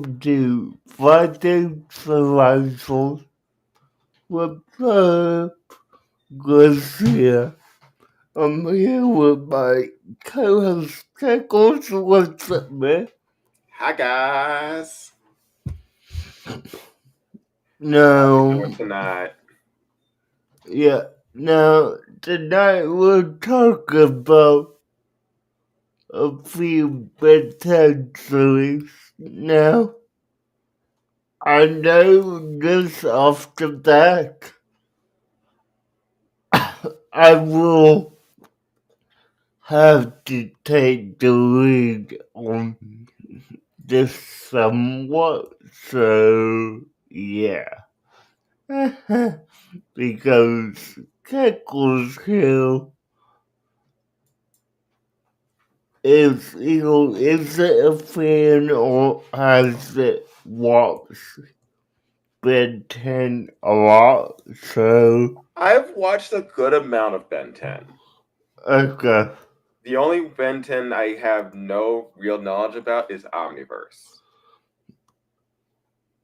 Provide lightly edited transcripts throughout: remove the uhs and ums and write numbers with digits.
to Friday Theorizer with Garcia. I'm here with my co-host Pickles. What's up, man? Hi guys. How we Now, doing tonight? tonight we'll talk about a few bedtime stories. Now, I know this off the bat. I will have to take the lead on this somewhat, so yeah. Because Keckles Hill is it a fan or has it watched Ben 10 a lot? So, I've watched a good amount of Ben 10. okay. The only Ben 10 I have no real knowledge about is Omniverse.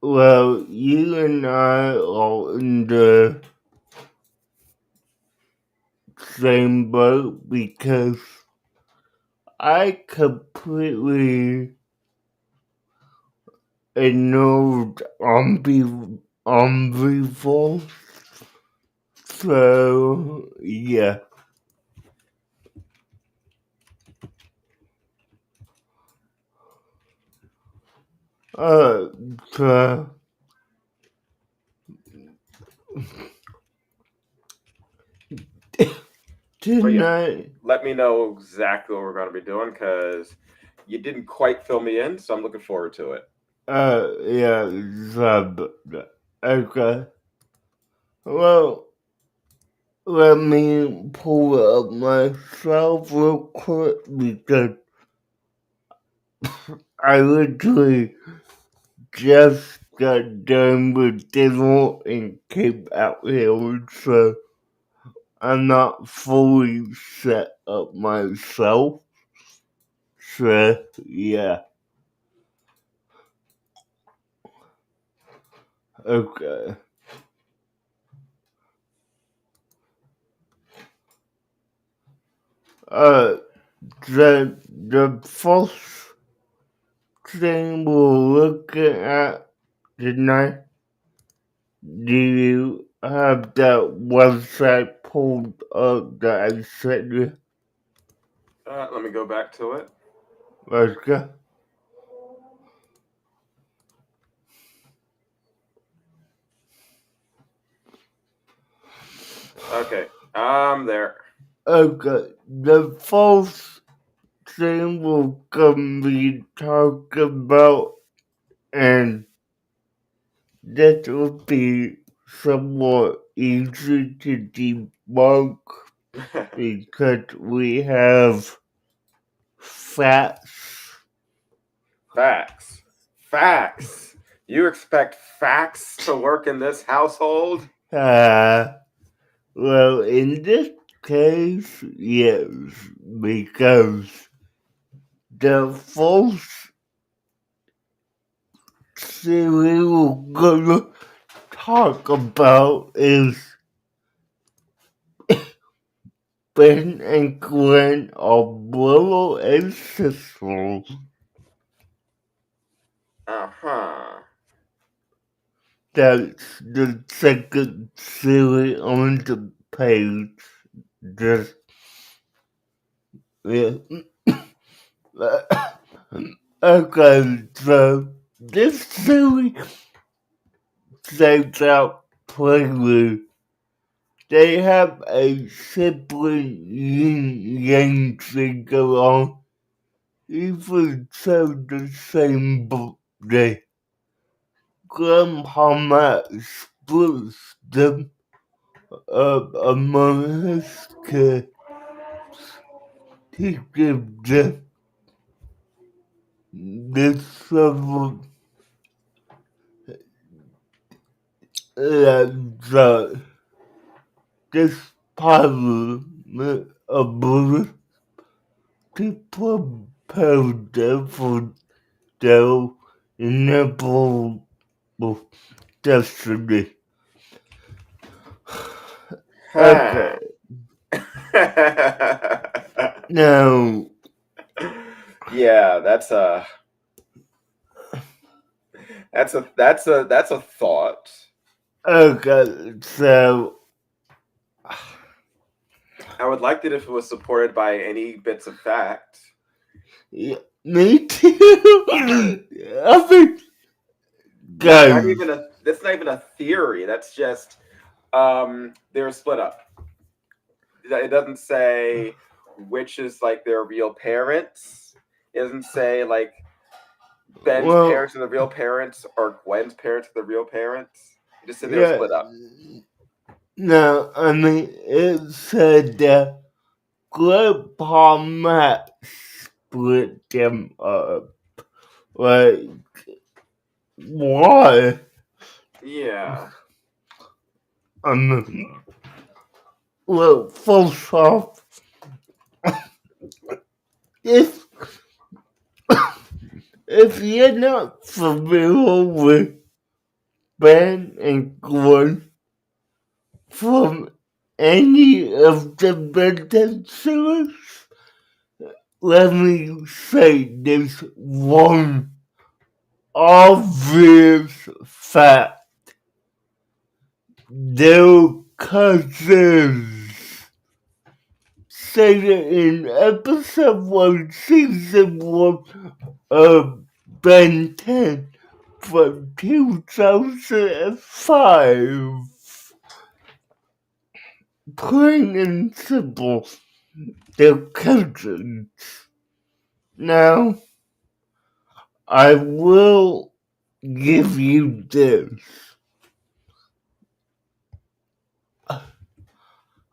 Well, you and I are in the same boat because I completely ignored Omniverse. So, yeah. So, But yeah, tonight, let me know exactly what we're going to be doing because you didn't quite fill me in, so I'm looking forward to it. yeah, okay. Well, let me pull it up myself real quick because I literally just got done with dinner and came out here, so I'm not fully set up myself. So, yeah. Okay. Uh, the first thing we're looking at tonight, do you have that website pulled up that I sent you? Let me go back to it. Let's go. Okay, I'm there. Okay, the first thing we're gonna be talking about, and that will be somewhat easy to debunk because we have facts. Facts. Facts. You expect facts to work in this household? Well, in this case, yes, because the first theory we're gonna talk about is Ben and Gwen are brother and sisters. Uh-huh. That's the second theory on the page. Just, yeah. Okay, so this theory sets out plainly they have a sibling yin-yang thing going on, even so the same birthday. Grandpa splits them up among his kids. He gives them this several this parliament ability to prepare them for their inevitable destiny. Okay, now, Yeah, that's a thought. okay, so, I would like it if it was supported by any bits of fact. yeah, me too. I think, Not guys, even a. That's not even a theory. That's just they're split up. It doesn't say which is like their real parents. It doesn't say like Ben's well, parents are the real parents or Gwen's parents are the real parents. It just said they were yeah, split up. no, I mean, it said that Grandpa Matt split them up. Like, why? Yeah. I mean, well, first off, if if you're not familiar with Ben and Gwen from any of the Benton series, let me say this one obvious fact. They're cousins. Stated in episode 1, season 1 of Ben 10 from 2005. Plain and simple, they're cousins. Now, I will give you this.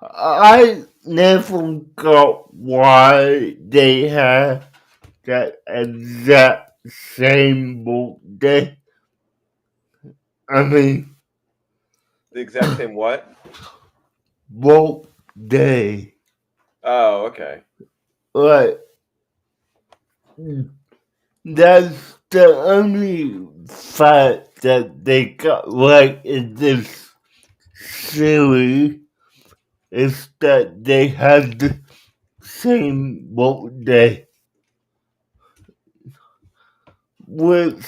I never got why they had that exact same birthday. I mean, The exact same what? birthday. Oh, okay. Like, that's the only fact that they got right in this series is that they had the same birthday. Which,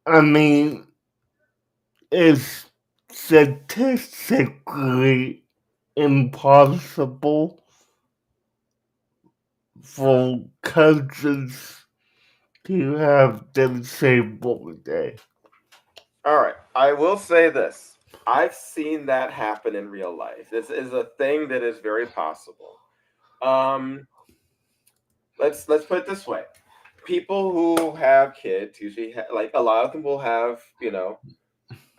I mean, is statistically impossible for cousins to have the same birthday. All right. I will say this. I've seen that happen in real life. This is a thing that is very possible. Um, let's put it this way. People who have kids usually like a lot of them will have,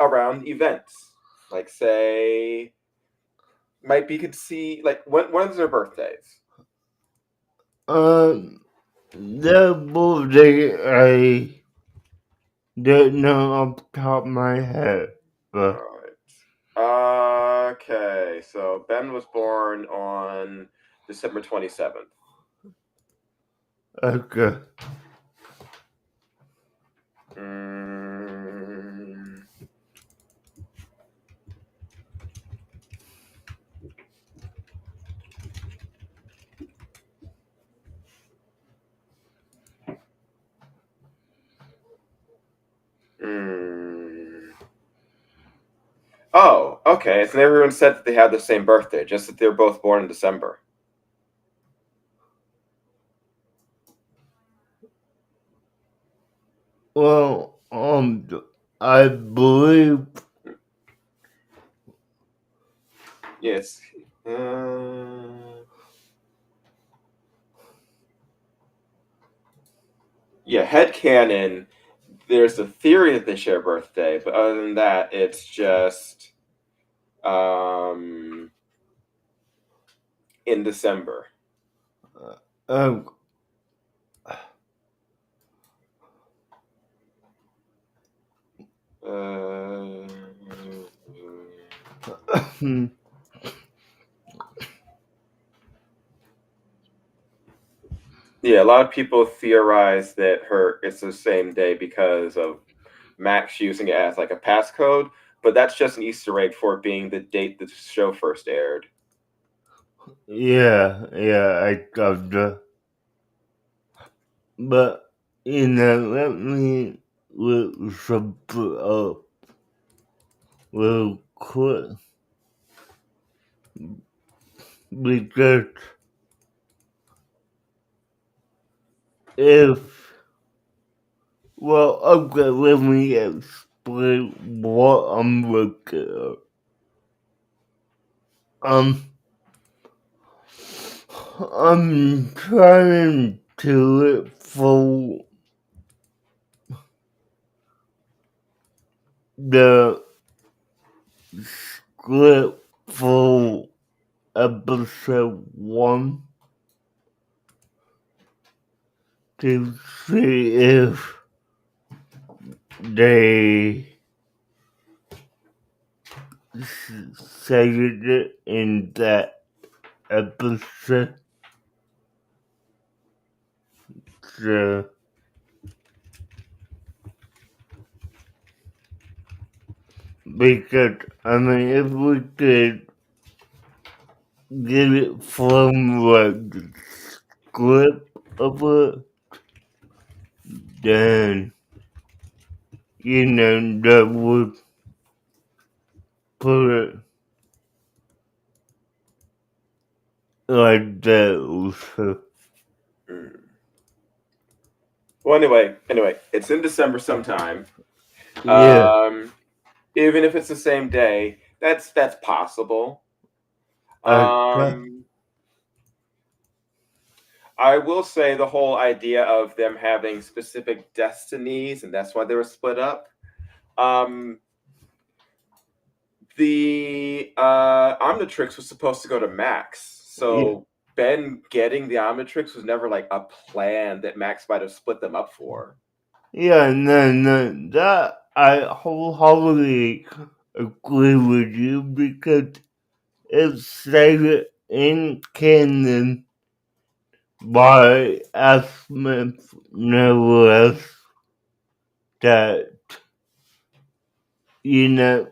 around events. Like say might be could see like when's their birthdays? The birthday I don't know off the top of my head, but All right. Okay, so Ben was born on December 27th. okay. Mm, mm. Oh, okay. So everyone said that they had the same birthday, just that they're both born in December. Well, I believe. Yes. Yeah, headcanon, there's a theory that they share a birthday, but other than that, it's just um, in December. Um, Uh, Yeah, a lot of people theorize that it's the same day because of Max using it as like a passcode, but that's just an Easter egg for it being the date the show first aired. Yeah, I got that. But, let me look something up real quick. Because if, well, okay, let me explain what I'm looking at. I'm trying to look for the script for episode 1 to see if they said it in that episode. So, because, I mean, if we could get it from like the script of it, then, that would put it like that also. Mm. Well, anyway, it's in December sometime. Yeah, Even if it's the same day, that's possible. okay. Um, I will say the whole idea of them having specific destinies, and that's why they were split up. Um, the Omnitrix was supposed to go to Max, Yeah, so Ben getting the Omnitrix was never like a plan that Max might have split them up for. no, that I wholeheartedly agree with you because it's stated in canon by Smith no less that, you know,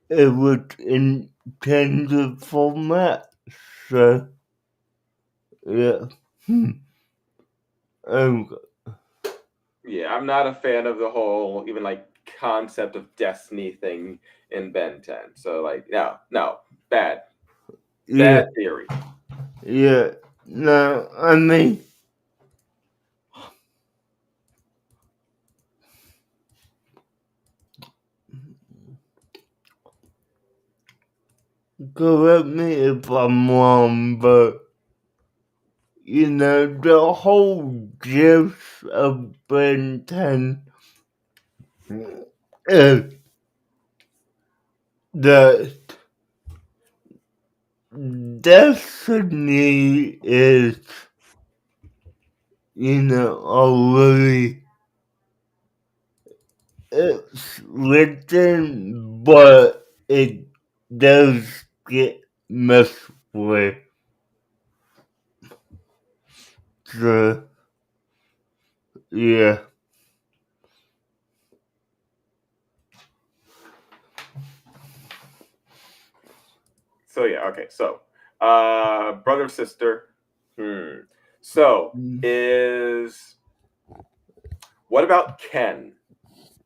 it was intended for Matt. So, yeah. Um, Yeah, I'm not a fan of the whole even like concept of destiny thing in Ben 10. So like, no, bad, yeah, bad theory. yeah. No, I mean, correct me if I'm wrong, but, the whole gist of Ben 10 is that destiny is, already, it's written, but it does get messed with. So, yeah. So yeah, okay. So, brother sister. Hmm. So is what about Ken?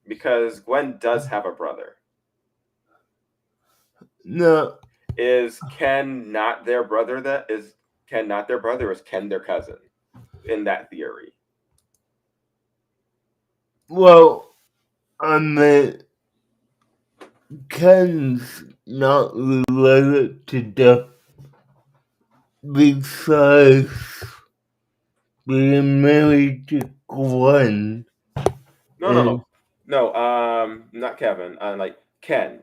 Because Gwen does have a brother. No, Is Ken not their brother? That is Ken not their brother? Or is Ken their cousin? In that theory. well, I mean, Ken's not related to the because being married to Gwen No, no, is, no, no. Not Kevin. Like Ken.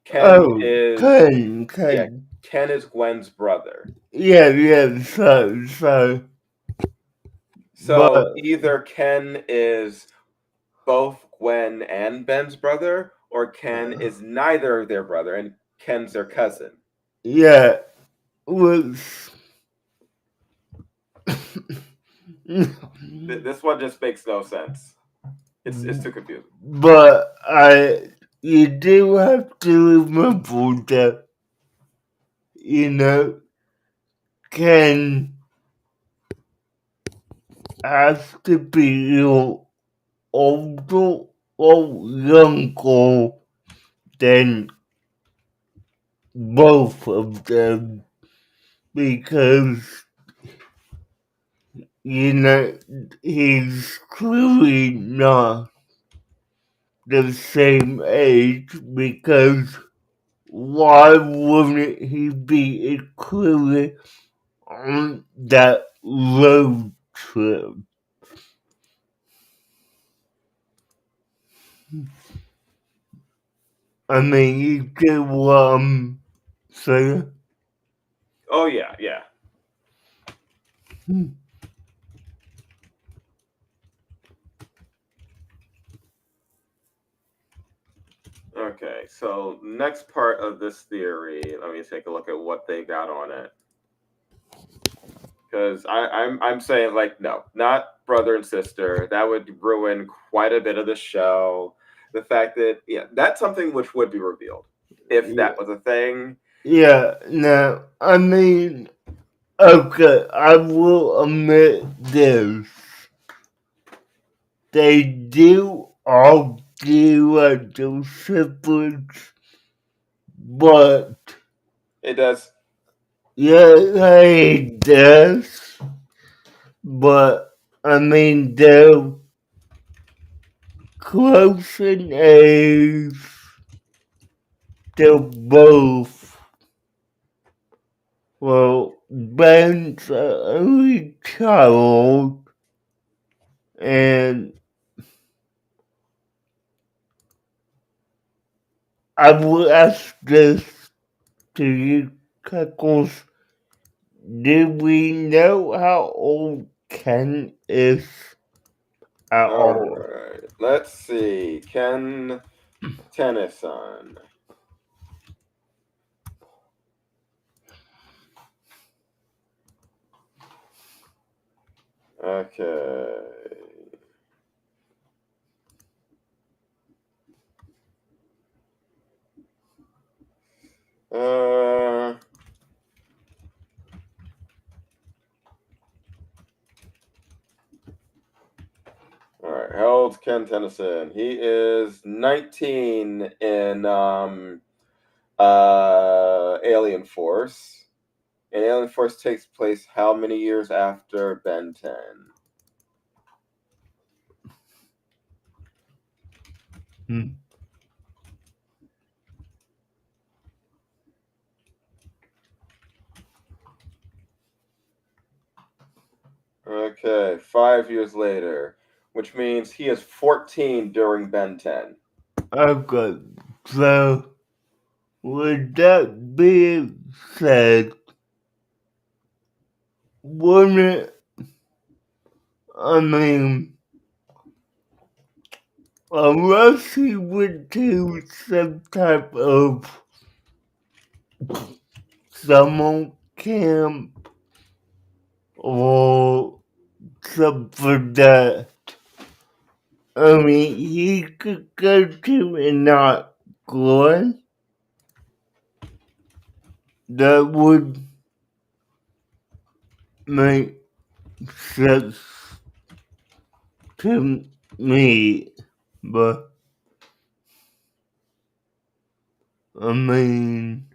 Ken oh, is yeah. Ken. Ken is Gwen's brother. Yeah, so, So but, either Ken is both Gwen and Ben's brother, or Ken is neither their brother and Ken's their cousin. yeah, which, This one just makes no sense. It's too confusing. But you do have to remember that, can have to be older or younger than both of them, because he's clearly not the same age, because why wouldn't he be included on that road trip? I mean, you get what I'm saying? Oh yeah, yeah. Okay, so next part of this theory, let me take a look at what they got on it. Because I'm saying like no, not brother and sister. That would ruin quite a bit of the show. The fact that that's something which would be revealed if Yeah, that was a thing. yeah, no, I mean, okay, I will admit this. They do argue like they're siblings, but It does. yeah, it does. But I mean, they're close in age. They're both, well, Ben's an only child, and I will ask this to you, Cuckles. Do we know how old Ken is at All all? right. Let's see. Ken Tennyson. Okay. Uh, all right. How old's Ken Tennyson? He is 19 in Alien Force. And Alien Force takes place how many years after Ben 10? Hmm. Okay, 5 years later, which means he is 14 during Ben 10. Okay, so with that being said, wouldn't, I mean, unless he went to some type of summer camp or something that, I mean, he could go to and not go, that would make sense to me, but I mean,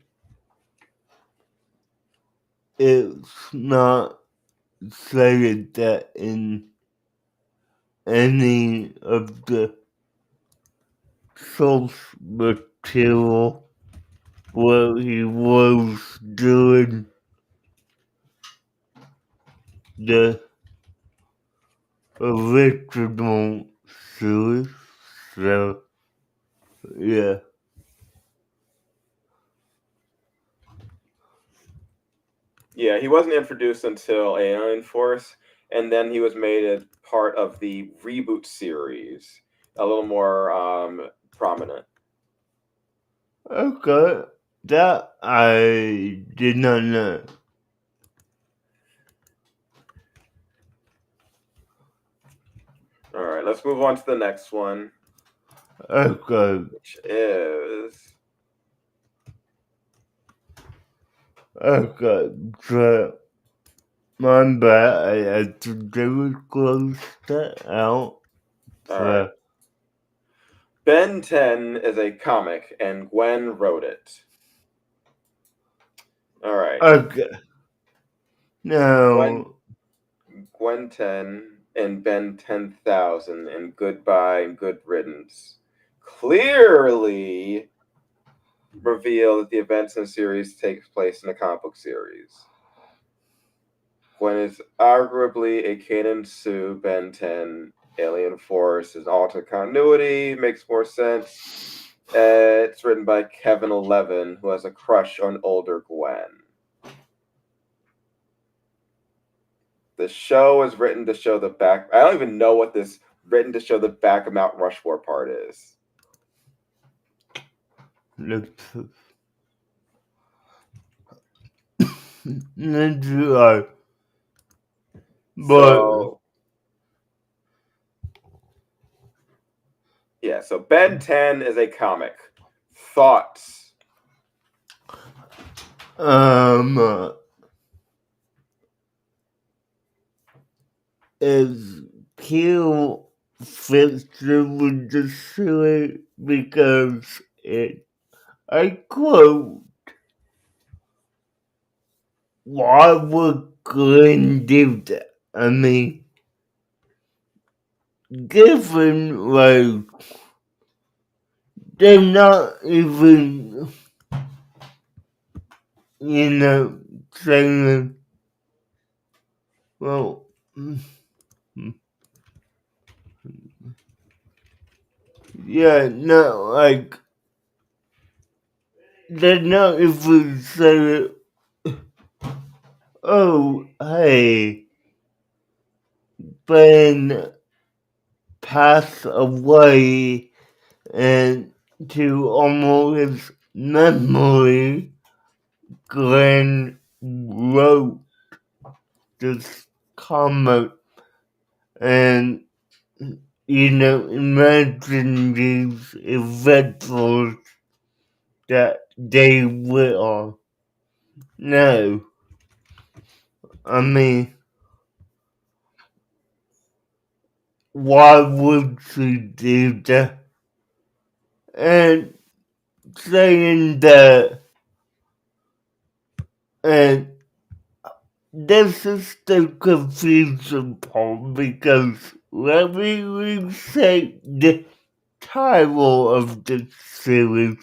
it's not saying that in any of the source material where he was doing the original series. So, yeah. Yeah, he wasn't introduced until Alien Force, and then he was made a part of the reboot series, a little more prominent. Okay. That I did not know. All right, let's move on to the next one, Okay. which is Okay. So, my bad. I had to do close that out. all right. Ben 10 is a comic, and Gwen wrote it. All right. Okay. Gwen, Now, Gwen 10 and Ben 10,000 and Goodbye and Good Riddance clearly reveal that the events in the series takes place in a comic book series. Gwen is arguably a Kanan Sue Ben 10. Alien Force is alternate continuity, makes more sense. It's written by Kevin 11, who has a crush on older Gwen. The show is written to show the back. I don't even know what this written to show the back of Mount Rushmore part is. let's try. But, So, yeah, so Ben 10 is a comic. Thoughts? is Q fiction with the series because I quote, why would Glenn do that? I mean, given, like, they're not even, saying, well, yeah, no, like, they're not even saying, oh, hey, Ben passed away and to honor his memory, Glenn wrote this comic and, imagine these eventful that they will. No, I mean, why would she do that? And saying that, and this is the confusing part because let me restate the title of the series.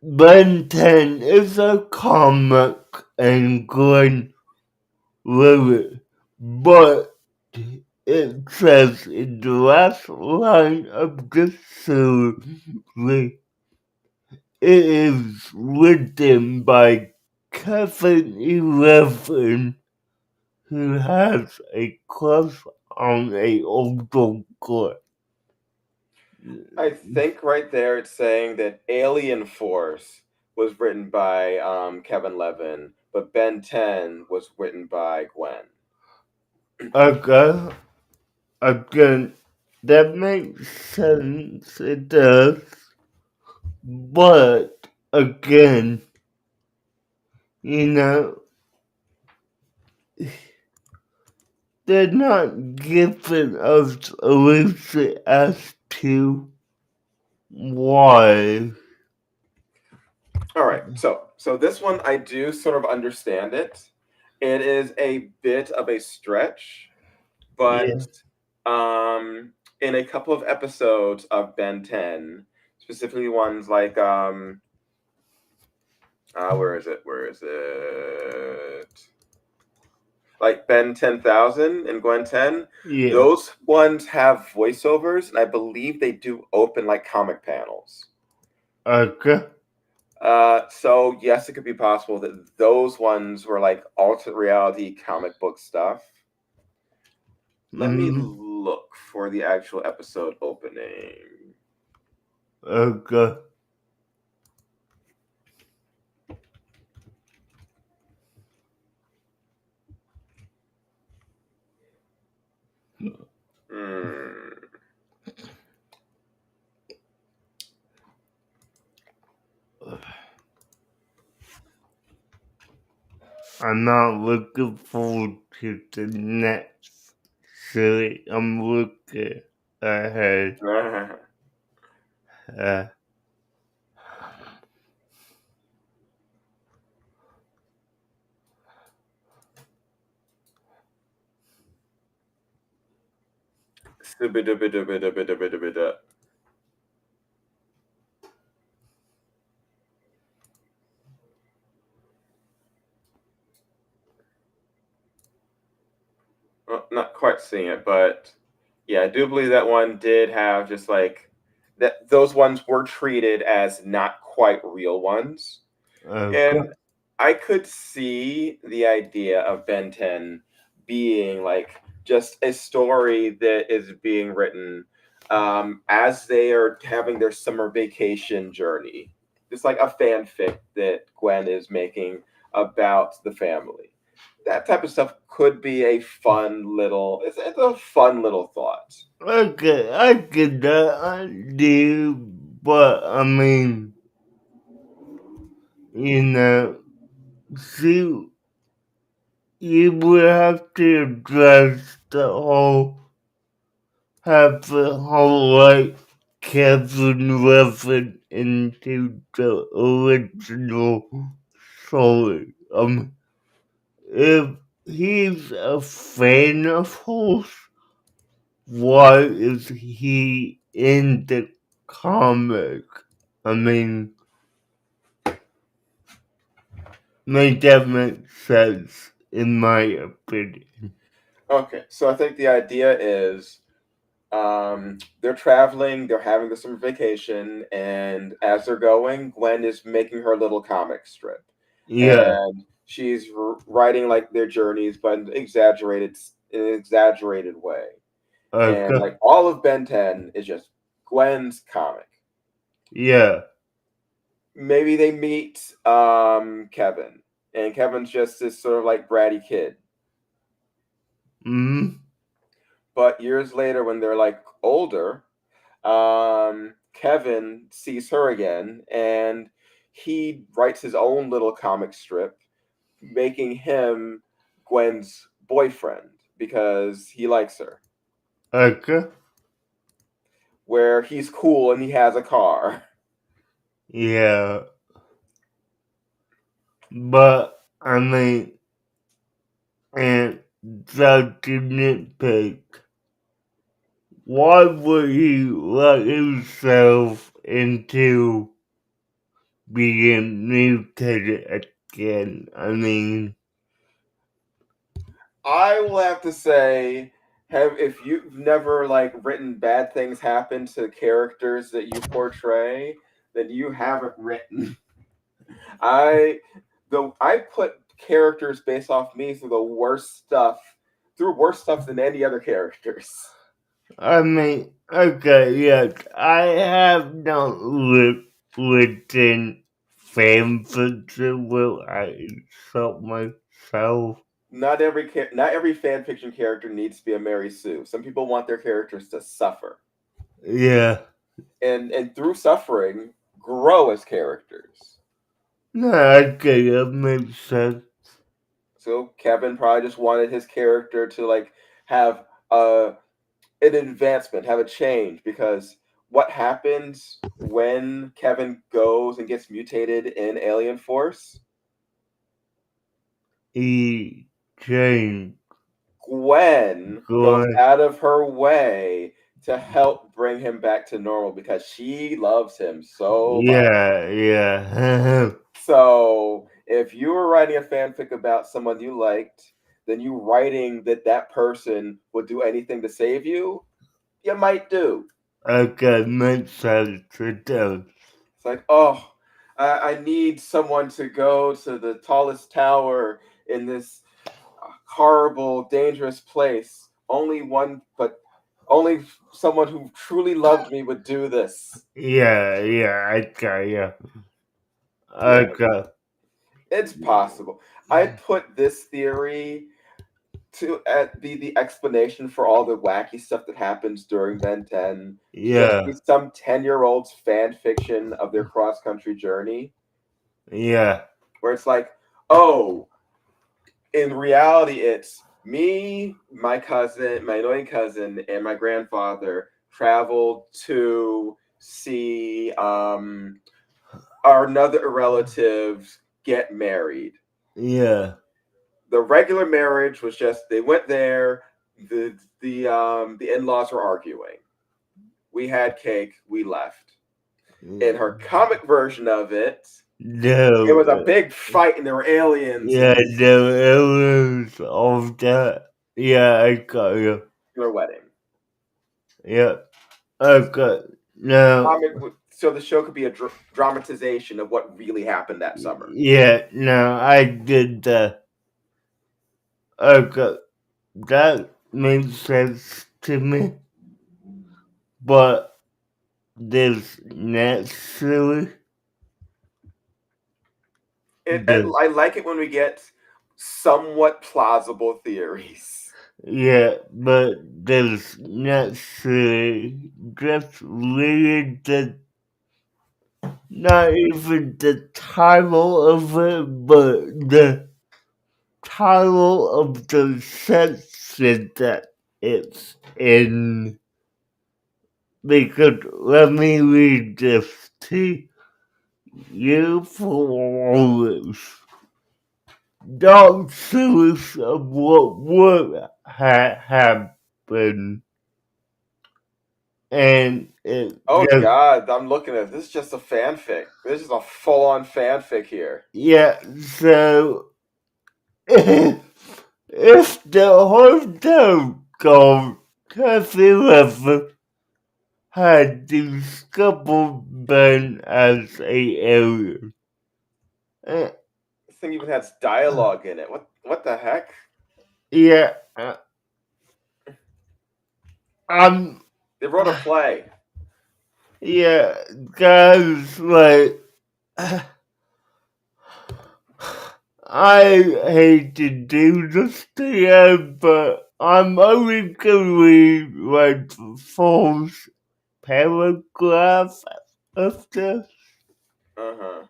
Ben 10 is a comic and Glenn wrote it, but it says in the last line of the series, it is written by Kevin 11, who has a crush on a older girl. I think right there it's saying that Alien Force was written by Kevin Levin, but Ben 10 was written by Gwen. Okay, again, that makes sense, it does. But, again, you know, they're not giving us a reason as to why. All right, so this one I do sort of understand it. It is a bit of a stretch, Yeah, but in a couple of episodes of Ben 10, specifically ones like where is it? Where is it? Like Ben 10,000 and Gwen 10, yeah, those ones have voiceovers, and I believe they do open like comic panels. okay. So yes, it could be possible that those ones were like alternate reality comic book stuff. Let me Mm, look for the actual episode opening. okay. Hmm. I'm not looking forward to the next series. I'm looking ahead. Uh, Well, not quite seeing it, but yeah, I do believe that one did have just like that. Those ones were treated as not quite real ones. okay. And I could see the idea of Ben 10 being like just a story that is being written as they are having their summer vacation journey. Just like a fanfic that Gwen is making about the family. That type of stuff could be a fun little, it's a fun little thought. Okay, I get that idea, but I mean, you know, see, you would have to address the whole like Kevin Revan into the original story. If he's a fan of horse, why is he in the comic? I mean, make that make sense in my opinion. Okay, so I think the idea is they're traveling, they're having the summer vacation, and as they're going, Gwen is making her little comic strip, Yeah, and she's writing like their journeys, but in an exaggerated way. And okay, like all of Ben 10 is just Gwen's comic. yeah, Maybe they meet Kevin, and Kevin's just this sort of like bratty kid. mm, But years later, when they're like older, Kevin sees her again, and he writes his own little comic strip, making him Gwen's boyfriend because he likes her. okay, Where he's cool and he has a car. yeah, but I mean, and the nitpick. Why would he let himself into being mutated again? I mean, I will have to say, have if you've never like written bad things happen to characters that you portray, then you haven't written. I I put characters based off me through worse stuff than any other characters. okay, yes, I have not written fanfiction where I insult myself. Not every fan fiction character needs to be a Mary Sue. Some people want their characters to suffer, Yeah, and through suffering, grow as characters. no, okay, that makes sense. So Kevin probably just wanted his character to like have an advancement, have a change, because what happens when Kevin goes and gets mutated in Alien Force? He changed. Gwen goes Going, out of her way to help bring him back to normal because she loves him so much. yeah, yeah. So, if you were writing a fanfic about someone you liked, then you writing that that person would do anything to save you might do. Okay, makes sense. It does. It's like, oh, I need someone to go to the tallest tower in this horrible, dangerous place. Only someone who truly loved me would do this. Yeah, yeah, okay, yeah. Yeah, Okay. it's possible. I put this theory to be the explanation for all the wacky stuff that happens during Ben 10, to just Yeah. be some 10-year-old's fan fiction of their cross country journey, Yeah. where it's like, oh, in reality, it's me, my cousin, my annoying cousin, and my grandfather traveled to see our another relatives get married. Yeah. The regular marriage was just they went there. The in-laws were arguing. We had cake. We left. In her comic version of it, it No. was a big fight and there were aliens Yeah, and no, it was all that. Yeah, I got you. their wedding. Yeah, I got no. So the show could be a dramatization of what really happened that summer. Yeah, no, I did that. I got that makes sense to me, but this naturally the I like it when we get somewhat plausible theories. yeah, but there's naturally just really the not even the title of it, but the title of the section that it's in. Because let me read this to you for doctors of what would happen. And it Oh just, God, I'm looking at this. Is just a fanfic. This is a full-on fanfic here. yeah, so if the hotel called Cafe Level had discovered Ben as a alien. This thing even has dialogue in it. What the heck? Yeah, I'm. They wrote a play. Yeah, guys, like, I hate to do this to you, but I'm only gonna read like the first paragraph of this Uh-huh.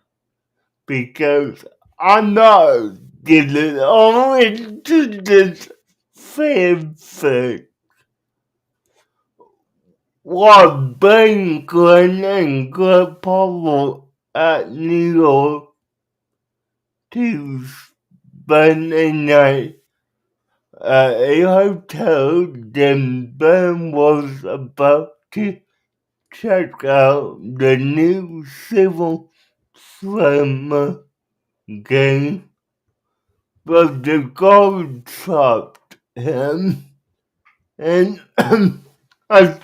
because I'm not getting all into this fanfic. What Ben Glenn and Greg Powell at New York to spend a night at a hotel, then Ben was about to check out the new Civil Slammer game, but the guard stopped him, and I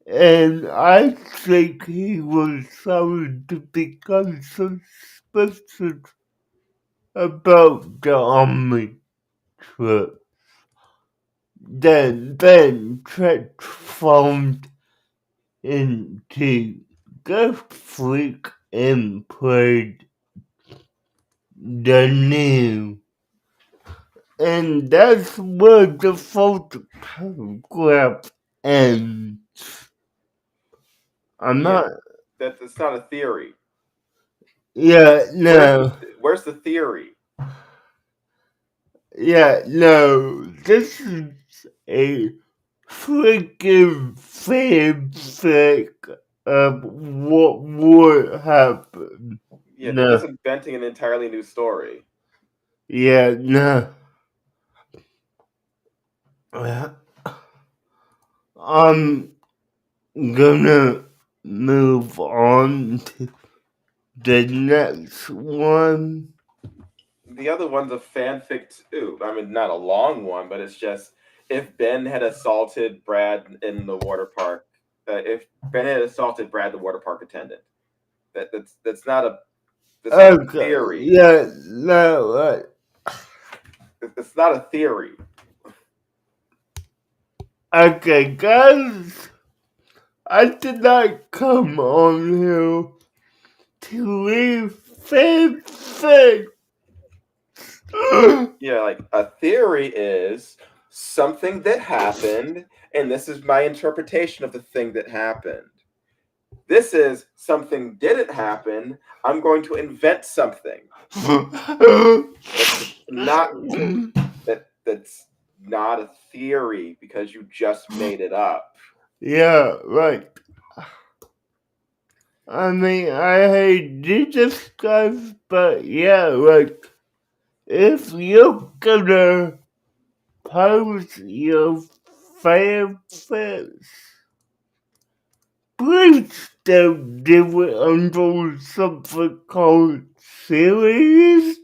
and I think he was sorry to become suspicious about the army trip. Then Ben transformed into Ghost Freak and played the new. And that's where the photograph ends. I'm Yeah, not. that's not a theory. Yeah, no. Where's the theory? Yeah, no. This is a freaking fanfic of what would happen. Yeah, they're just No. inventing an entirely new story. Yeah, no. I'm gonna move on to the next one. The other one's a fanfic too. I mean, not a long one, but it's just if Ben had assaulted Brad in the water park. If Ben had assaulted Brad, the water park attendant. That's not a Okay, theory. yeah, no, It's not a theory. okay, guys, I did not come on here to leave same thing. Yeah, like a theory is something that happened, and this is my interpretation of the thing that happened. This is something didn't happen. I'm going to invent something. That's not that's not a theory because you just made it up. Yeah, right. I mean, I hate to discuss, but yeah, like, if you're gonna post your favorites, please don't do it under something called series.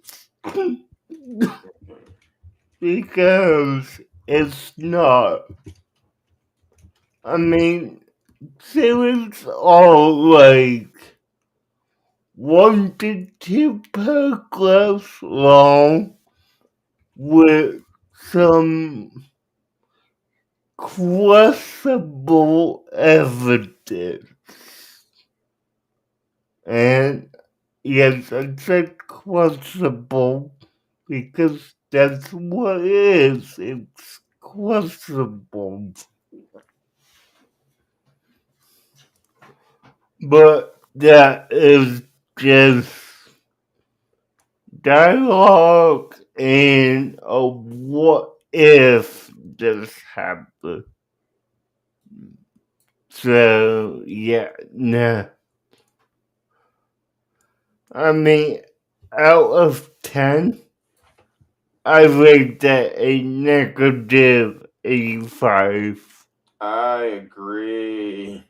Because it's not. I mean, series are like 1 to 2 paragraphs long with some questionable evidence. And yes, I said questionable because that's what it is. It's questionable. But that is just dialogue and a what if this happened. So yeah, nah. I mean, out of 10, I rate that a negative 85. I agree.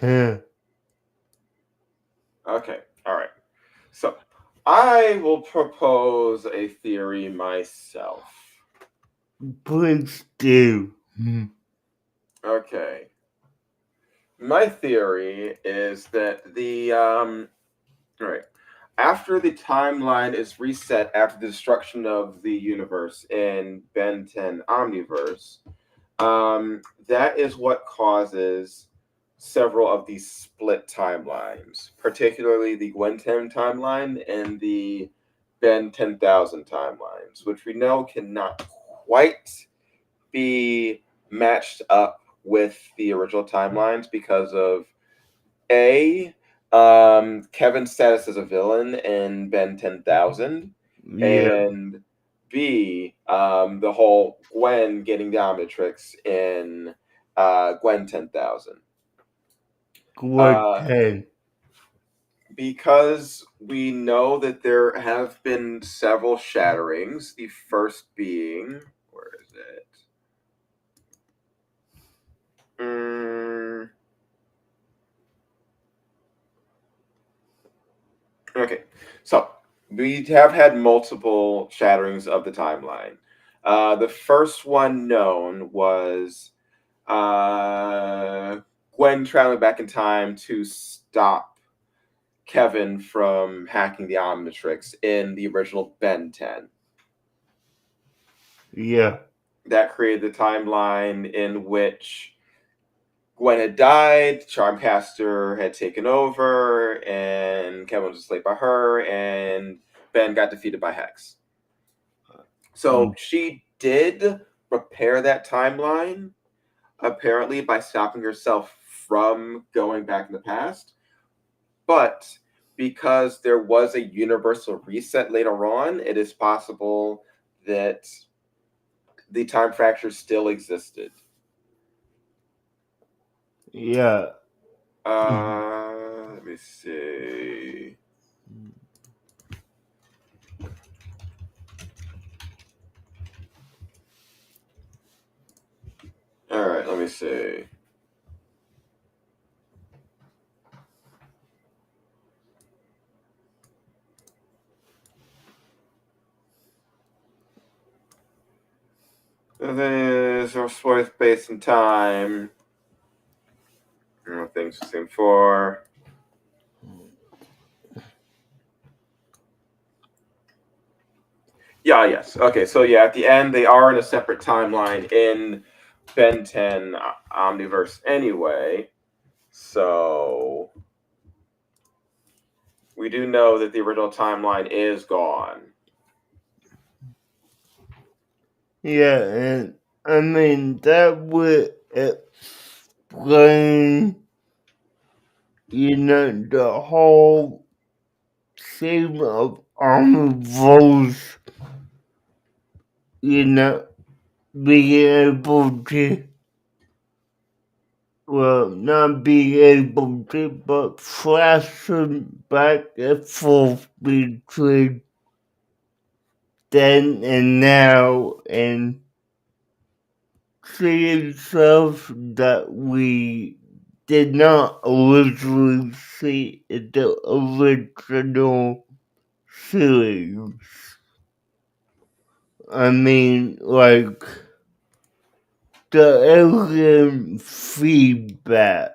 Yeah. Okay, all right. So I will propose a theory myself. Please do. Okay. My theory is that all right, after the timeline is reset after the destruction of the universe in Ben 10 Omniverse, that is what causes several of these split timelines, particularly the Gwen 10 timeline and the Ben 10,000 timelines, which we know cannot quite be matched up with the original timelines because of A, Kevin's status as a villain in Ben 10,000, Yeah, and B, the whole Gwen getting the Omnitrix in Gwen 10,000. good Uh, 10. because we know that there have been several shatterings, the first being, where is it? Okay, so we have had multiple shatterings of the timeline. The first one known was Gwen traveling back in time to stop Kevin from hacking the Omnitrix in the original Ben 10. Yeah, That created the timeline in which Gwen had died, Charmcaster had taken over, and Kevin was enslaved by her, and Ben got defeated by Hex. So she did repair that timeline, apparently, by stopping herself from going back in the past. But because there was a universal reset later on, it is possible that the time fracture still existed. yeah. Let me see. All right, let me see. There's a space and time. Things to same for. Yeah, yes. Okay, so yeah, at the end, they are in a separate timeline in Ben 10 Omniverse anyway. So we do know that the original timeline is gone. Yeah, and I mean that would explain, the whole theme of omnivores, being able to, well, not being able to, but flashing back and forth between then and now, and seeing stuff that we did not originally see in the original series. I mean, like, the alien feedback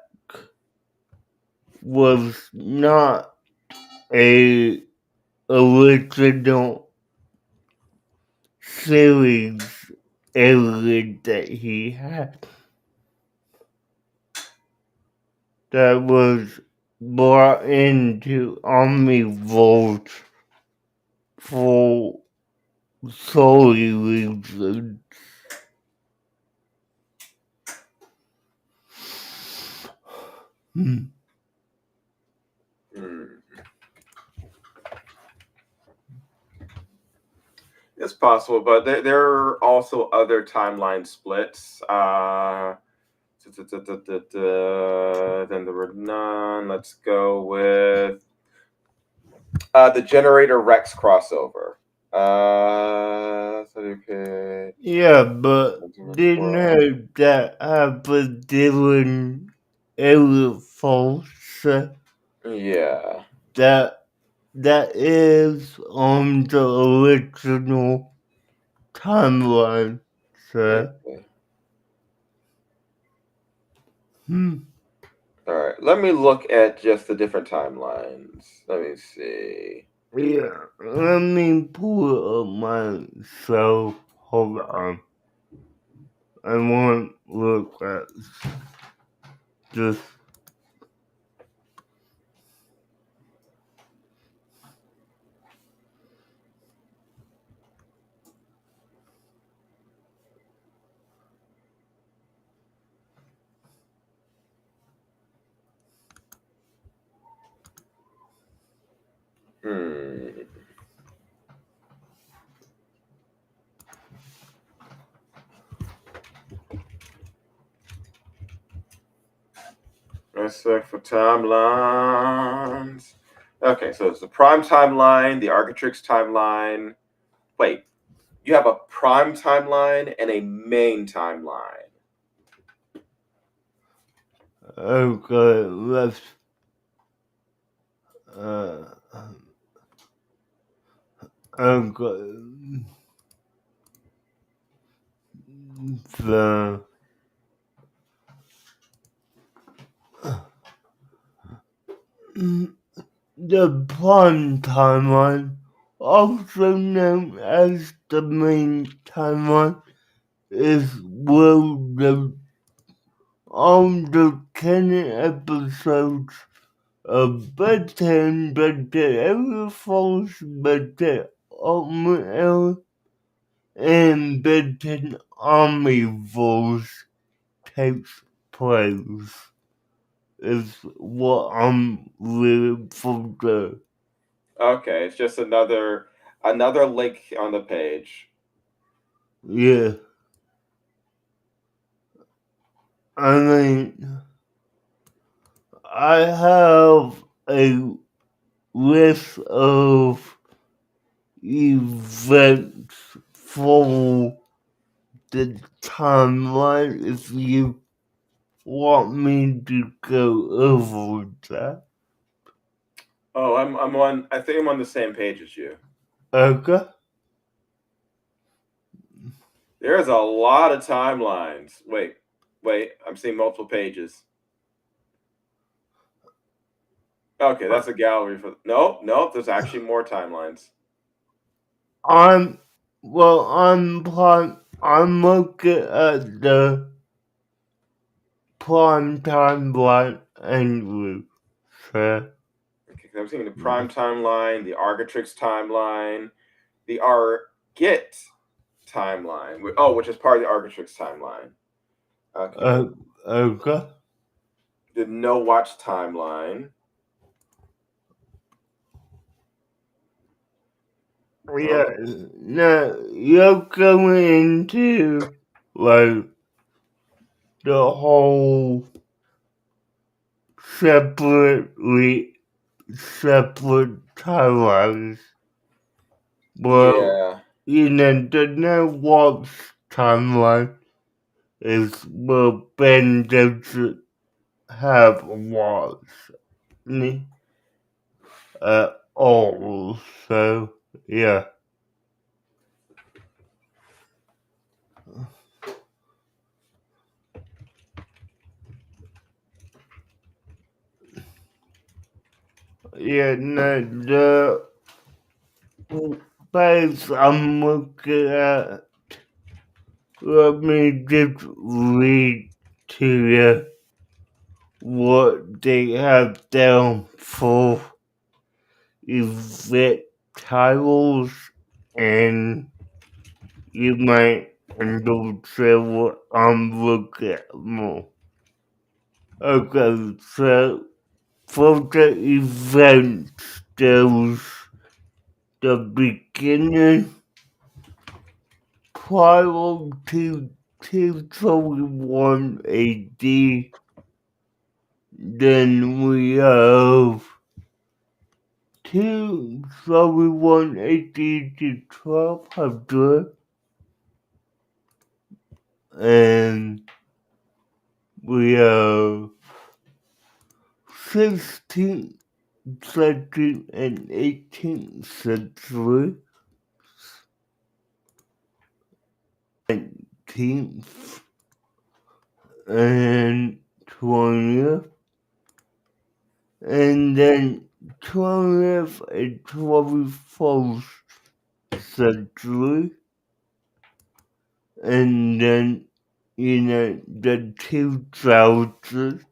was not a original series alien that he had. That was brought into omnivores for solely reasons. Hmm. It's possible, but there are also other timeline splits. Then there were none. Let's go with the Generator Rex crossover. Okay. Yeah, but didn't that happen during Alien Force? Yeah. That is on the original timeline, sir. Okay. All right. Let me look at just the different timelines. Let me see. Yeah, let me pull up myself. Hold on. I want to look at this. Let's look for timelines. Okay, so it's the prime timeline, the Architrix timeline. Wait, you have a prime timeline and a main timeline. Okay, let's. Okay. The prime timeline, also known as the main timeline, is where on the 10 episodes of Bedtime, Bedtime, Every Falls, Bedtime, Ultimate Era, and Bedtime Omnivores takes place. Is what I'm reading from the. Okay, it's just another link on the page. Yeah. I mean, I have a list of events for the timeline if you want me to go over that. Oh, I'm on. I think I'm on the same page as you. Okay. There's a lot of timelines. Wait, I'm seeing multiple pages. Okay, that's a gallery for. Nope. There's actually more timelines. I'm looking at the prime timeline anyway, sir. Okay, I'm seeing the prime timeline, the Argatrix timeline, the Argit timeline. Which is part of the Argatrix timeline. Okay. Okay. The No Watch timeline. Yeah. Now you're going into like the whole separate timelines. Well, Yeah. the No Watch timeline is where Ben doesn't have watch at all. So yeah. Yeah, no, the base I'm looking at, let me just read to you what they have down for event titles, and you might understand what I'm looking at more. Okay, so for the events, there's the beginning prior to 221 AD. Then we have 231 AD to 1200, and we have 16th century and 18th century, 19th and 20th, and then 20th and 21st century, and then the 2000s.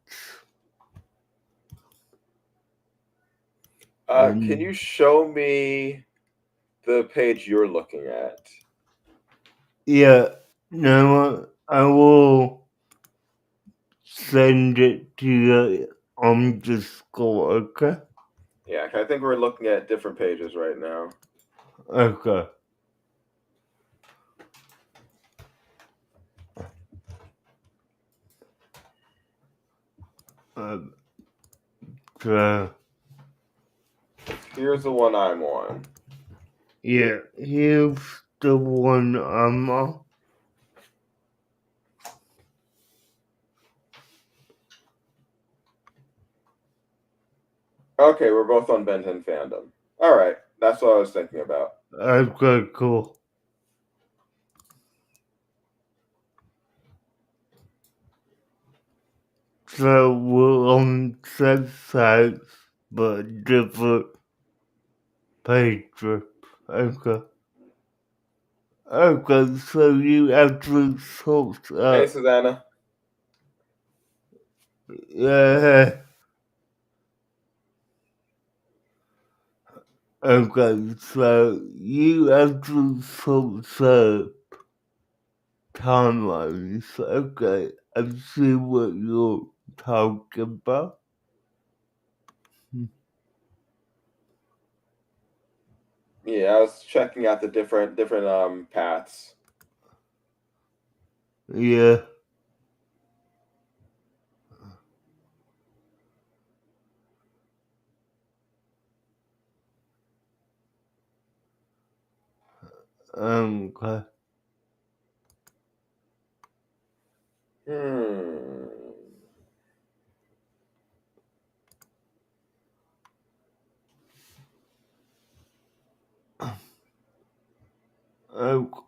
Can you show me the page you're looking at? Yeah, no, I will send it to you on Discord, okay? Yeah, I think we're looking at different pages right now. Okay. So, Here's the one I'm on. yeah, here's the one I'm on. Okay, we're both on Ben 10 fandom. All right, that's what I was thinking about. Okay, cool. So we're on same sides, but different pages. Okay. Okay, so you actually source Hey, up. Susanna. Yeah. Okay, so you actually source up timelines. Okay, I see what you're talking about. Yeah, I was checking out the different paths. Yeah. Okay. Hmm. Okay.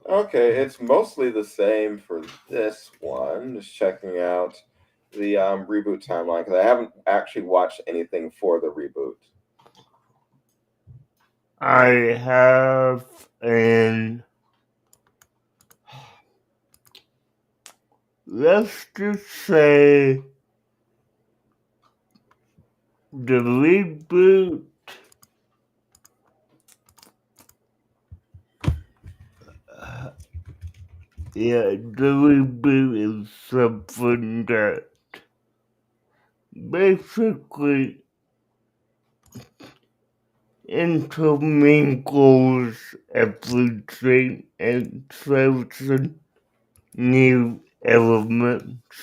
Okay, it's mostly the same for this one. Just checking out the reboot timeline because I haven't actually watched anything for the reboot. I have an, let's just say, the reboot. Yeah, the reboot is something that basically intermingles everything and throws in new elements.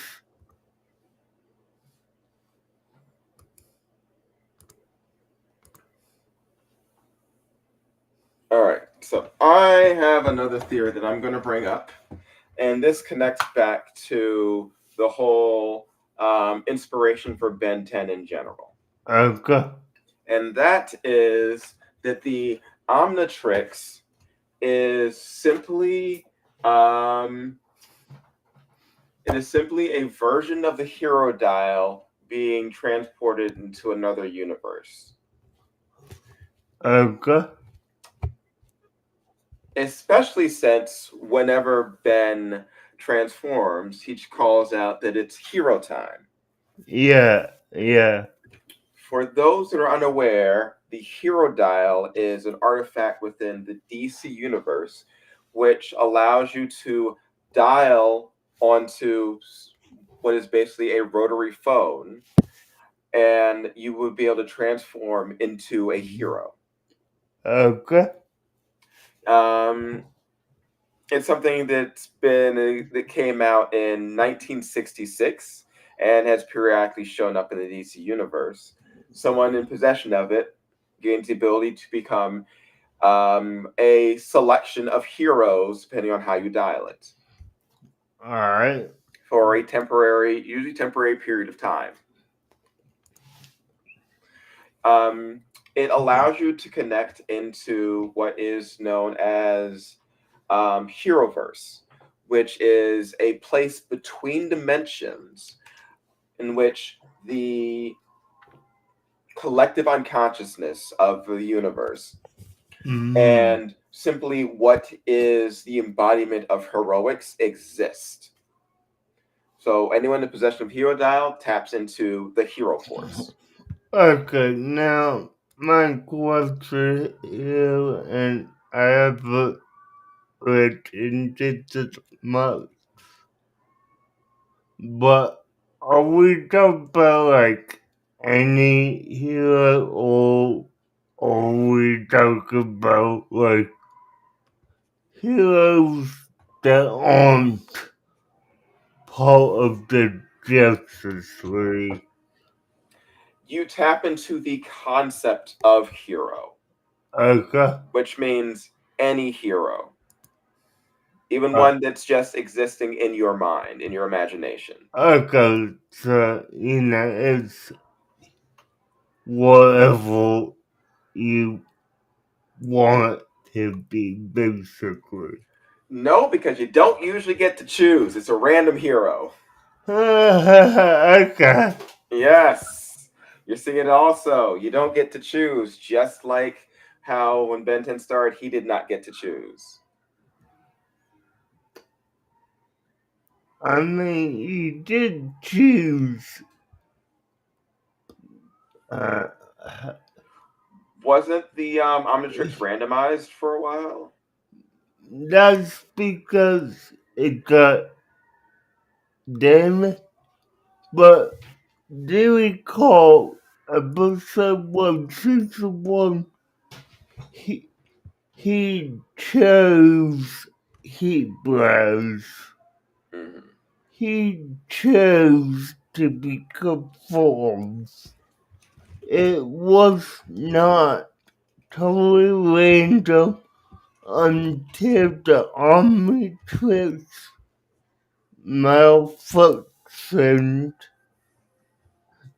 All right, so I have another theory that I'm going to bring up, and this connects back to the whole inspiration for Ben 10 in general. Okay. And that is that the Omnitrix is simply it is simply a version of the hero dial being transported into another universe. Okay. Especially since whenever Ben transforms, he calls out that it's hero time. Yeah. Yeah. For those that are unaware, the hero dial is an artifact within the DC universe, which allows you to dial onto what is basically a rotary phone, and you would be able to transform into a hero. Okay. It's something that came out in 1966 and has periodically shown up in the DC universe. Someone in possession of it gains the ability to become a selection of heroes, depending on how you dial it, All right. for a usually temporary period of time. It allows you to connect into what is known as Heroverse, which is a place between dimensions in which the collective unconsciousness of the universe and simply what is the embodiment of heroics exist. So anyone in possession of Hero Dial taps into the Hero Force. Okay, now my question here, and I haven't read into this much, but are we talking about like any hero, or are we talking about like heroes that aren't part of the Justice League? You tap into the concept of hero, Okay. which means any hero, even one that's just existing in your mind, in your imagination. Okay, so it's whatever you want to be, basically. No, because you don't usually get to choose. It's a random hero. Okay. Yes. You're seeing it also. You don't get to choose, just like how when Ben 10 started, he did not get to choose. I mean, you did choose. Uh, Wasn't the Omnitrix randomized for a while? that's because it got damaged. But do you recall episode 1, season 1? He chose Hebrews. Mm-hmm. He chose to be conformed. It was not totally random until the Omnitrix malfunctioned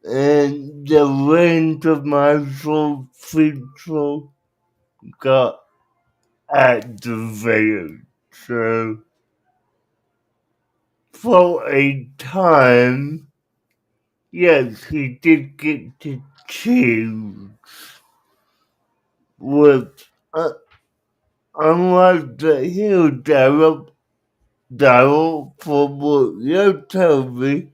and the randomizer feature got activated. So, for a time, yes, he did get to choose with uh, unlike the hero dial from what you tell me,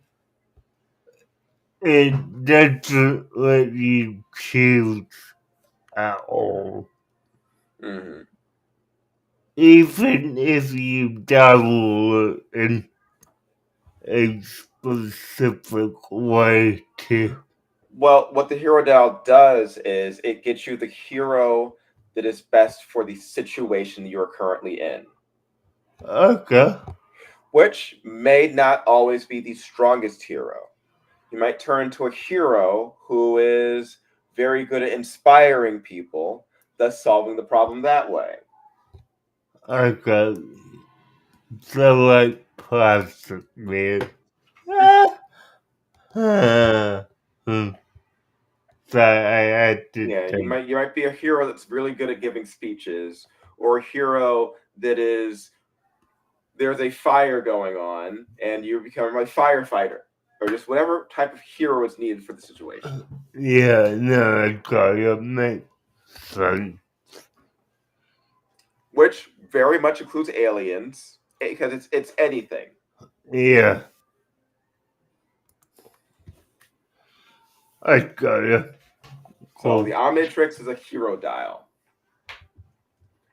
it doesn't let you choose at all. Mm-hmm. Even if you dabble in a specific way too. Well, what the hero dial does is it gets you the hero that is best for the situation you're currently in, Okay. which may not always be the strongest hero. You might turn to a hero who is very good at inspiring people, thus solving the problem that way. Okay. So like plastic man. Ah, ah. Hmm. So I had to Yeah, you think. might be a hero that's really good at giving speeches, or a hero that is there's a fire going on and you become a firefighter, or just whatever type of hero is needed for the situation. Yeah, no, I got it. Makes sense. Which very much includes aliens, because it's anything. Yeah, I got it. So the Cool. Omnitrix is a hero dial.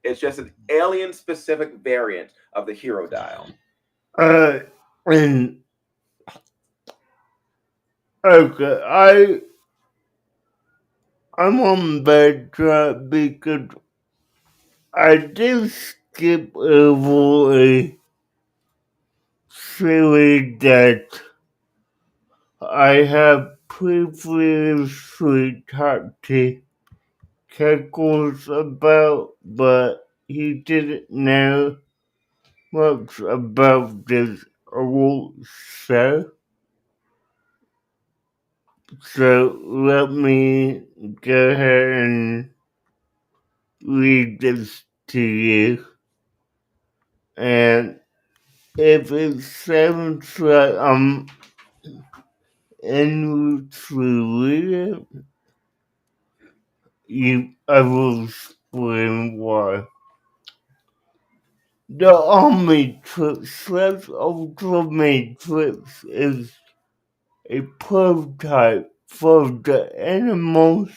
It's just an alien specific variant of the hero dial. Uh, and okay, I'm on backtrack because I did skip over a series that I have previously talked to Keckles about, but he didn't know much about this old show. So let me go ahead and read this to you. And if it sounds like I'm intelligent, I will explain why. The Omnitrix Ultra Matrix is a prototype for the animal's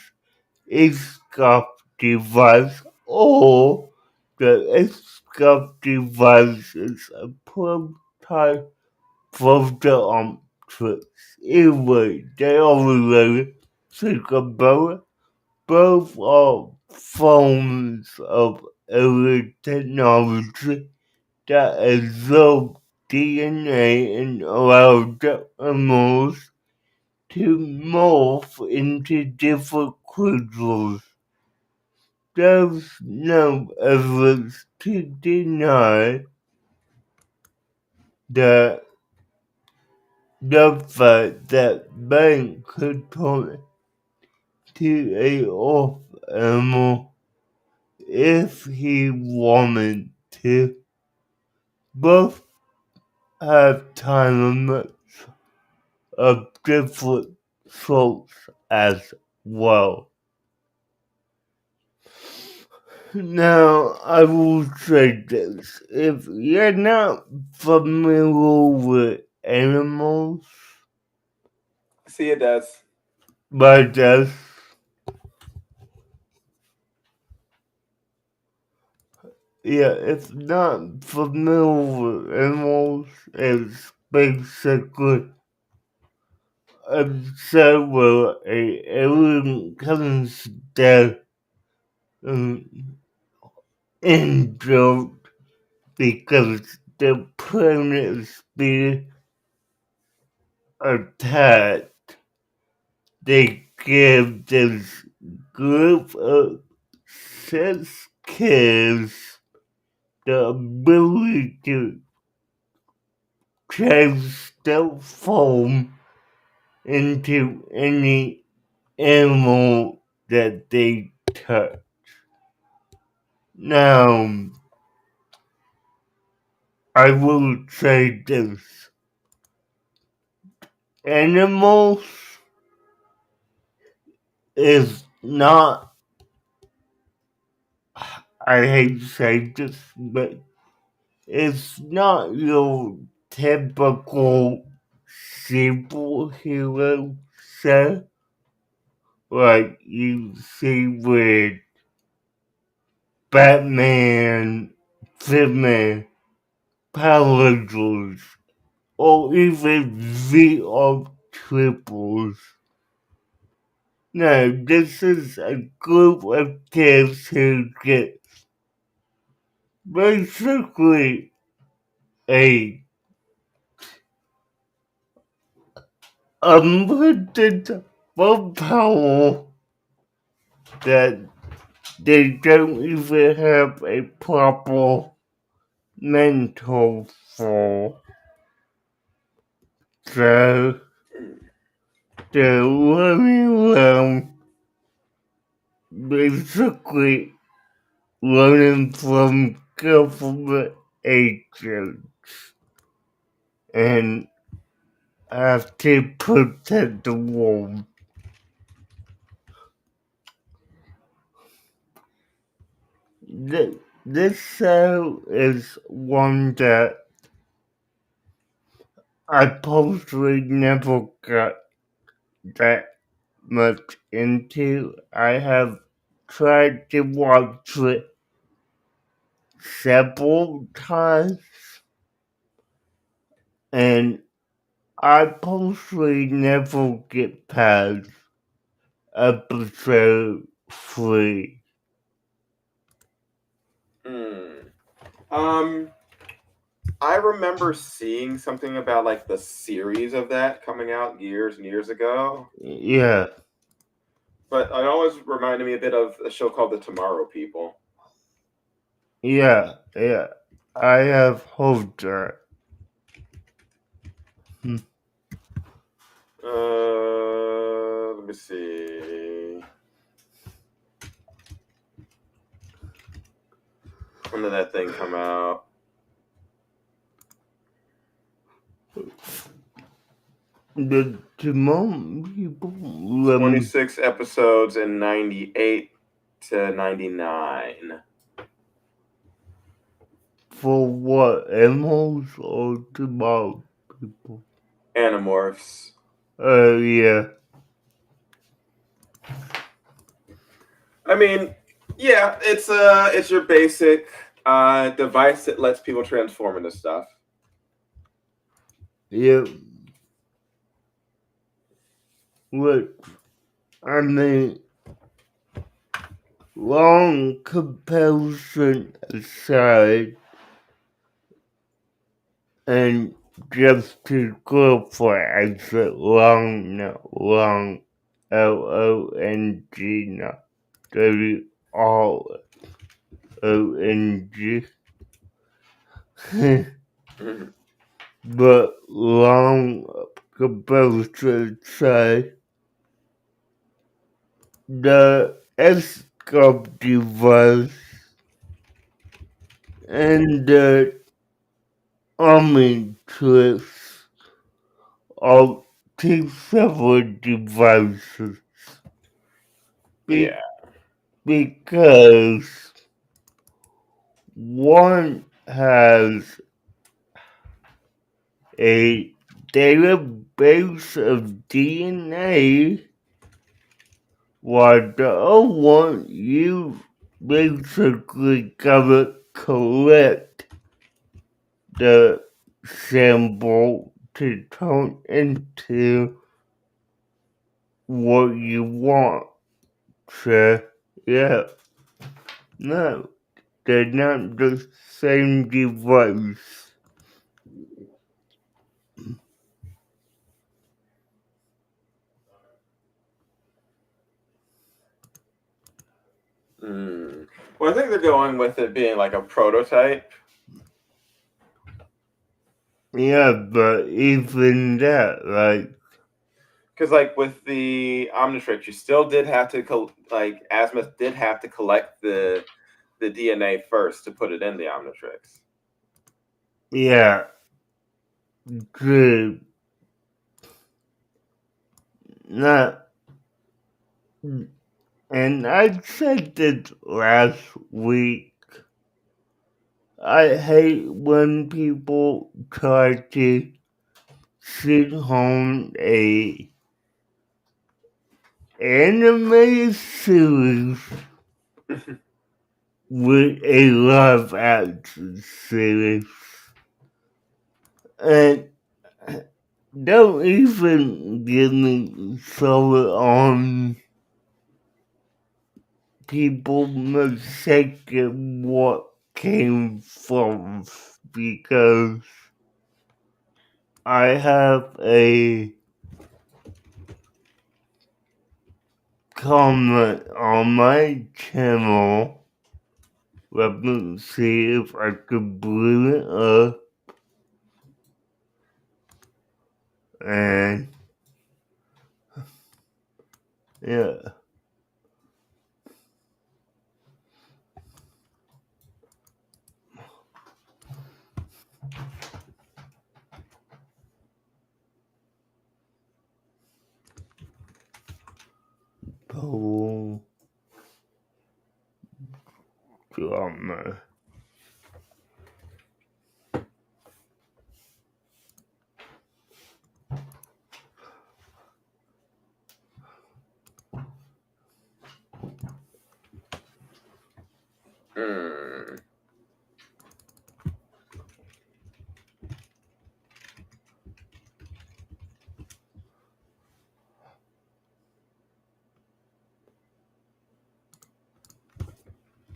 escape device, or the escape device is a prototype for the Omnitrix. Anyway, they are related. Think about it. Both are forms of early technology that absorb DNA and allow the animals to morph into different creatures. There's no evidence to deny that the fact that man could turn to a off animal if he wanted to. Both have time limits of different sorts as well. Now, I will say this. If you're not familiar with animals, See, it does. but just, yeah, if not familiar with animals, it's basically observe a alien comes down injured because the planet's being attacked. They give this group of six kids the ability to change their form into any animal that they touch. Now, I will say this. Animals is not I hate to say this, but it's not your typical superhero show like you see with Batman, Superman, Power Rangers, or even VR triples. No, this is a group of kids who get basically a unlimited power that they don't even have a proper mental for. So they're running around basically learning from government agents and have to protect the world. This show is one that I personally never got that much into. I have tried to watch it several times, and I personally never get past episode 3. I remember seeing something about like the series of that coming out years and years ago. Yeah, But it always reminded me a bit of a show called The Tomorrow People. yeah. I have heard that. Let me see. When did that thing come out? The Tomorrow People. 26 episodes in 98 to 99. For what, animals or Tomorrow People? Animorphs. Yeah. I mean, yeah, it's your basic device that lets people transform into stuff. Yeah. What, I mean, long comparison aside, and just to clarify, I said long, not long, L-O-N-G, not W-R-O-N-G. But long comparison aside, the escape device and the omnitrix are two separate devices Yeah. because one has a database of DNA, while the other one you basically gotta collect the sample to turn into what you want. So, yeah, no, they're not the same device. Well, I think they're going with it being like a prototype. Yeah, but even that, like, Because like with the Omnitrix, you still did have to like Azimuth did have to collect the DNA first to put it in the Omnitrix. yeah, the not, and I said this last week I hate when people try to shoehorn a anime series with a live action series. And don't even get me started on people mistaking what came from, because I have a comment on my channel. Let me see if I can bring it up. And yeah. Poll drama. Hmm.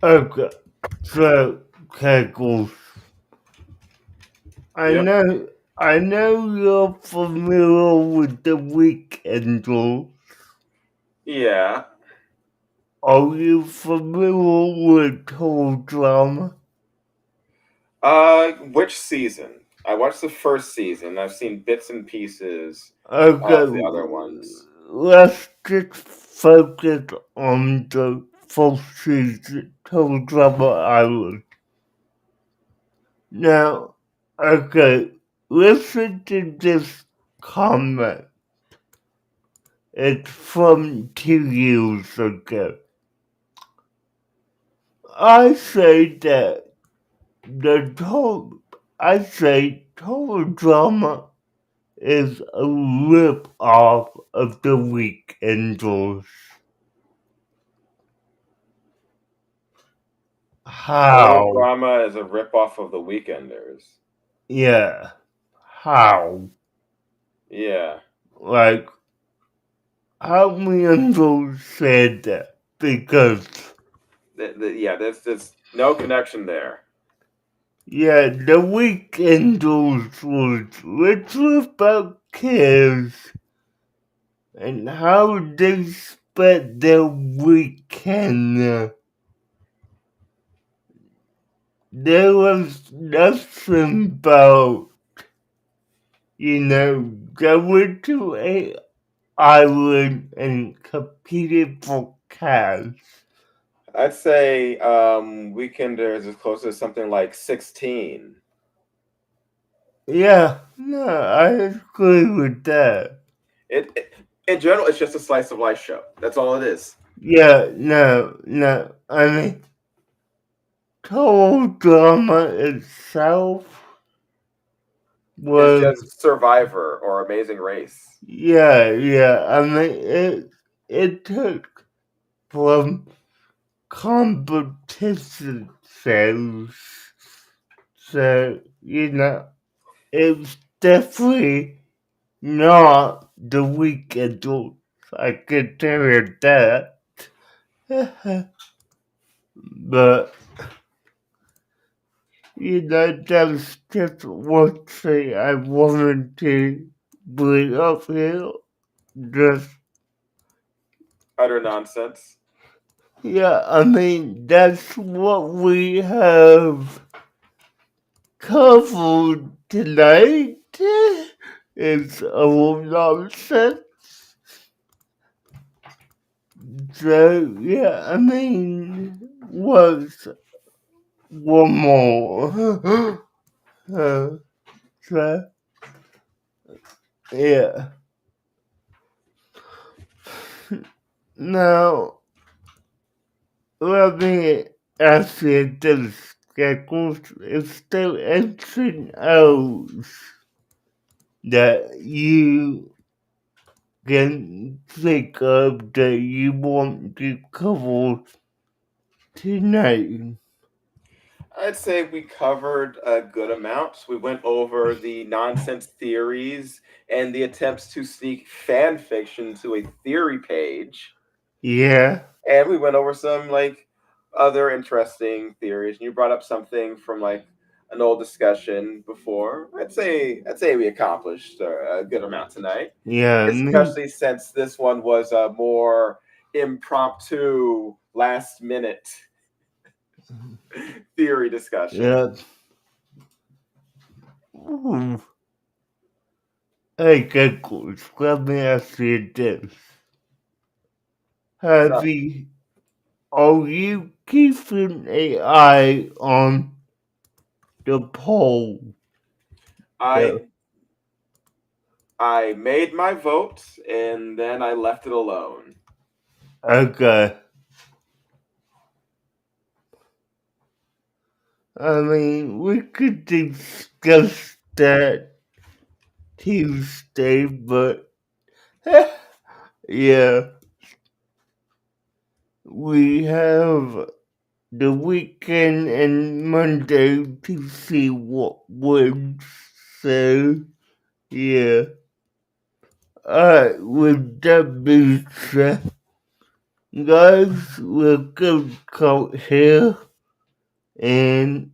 Okay, so Kegels, Yep. I know you're familiar with the weekenders. Yeah. Are you familiar with total drama? Which season? I watched the first season. I've seen bits and pieces Okay, of the other ones. let's just focus on the first season, total drama island. Now, okay, listen to this comment. It's from 2 years ago. I say that the total, I say total drama is a rip-off of the Weekenders. Total How? Drama is a ripoff of The Weekenders. Yeah. How? Yeah. Like, how many of those said that? Because, Yeah, there's no connection there. yeah, the Weekenders was literally about kids and how they spent their weekend. There was nothing about, going to a island and competing for cash. I'd say Weekenders is closer to something like 16. Yeah, no, I agree with that. In general, it's just a slice of life show. That's all it is. Yeah, no, I mean, total drama itself It's was, just Survivor or Amazing Race. yeah, I mean, it took from competition shows, so, it's definitely not the weekend. I can tell you that. But, that's just one thing I wanted to bring up here. Just, Utter nonsense. yeah, I mean, that's what we have covered tonight. It's all nonsense. So, yeah, I mean, what's one more? uh, so, yeah. Now, let me ask you this. schedules is still X's and O's that you can think of that you want to cover tonight? I'd say we covered a good amount. We went over the nonsense theories and the attempts to sneak fan fiction to a theory page. Yeah, And we went over some like other interesting theories. And you brought up something from like an old discussion before. I'd say we accomplished a good amount tonight, yeah, especially since this one was a more impromptu, last minute theory discussion. yeah. Ooh. Hey, Geckos, let me ask you this. So Have you, are you keeping an eye on the poll? I The, I made my vote and then I left it alone. okay. I mean, we could discuss that Tuesday, but yeah, we have the weekend and Monday to see what wins. So, yeah. Alright, with that being said, guys, we're gonna cut here, and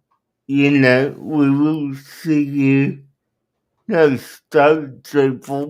we will see you next time. So, for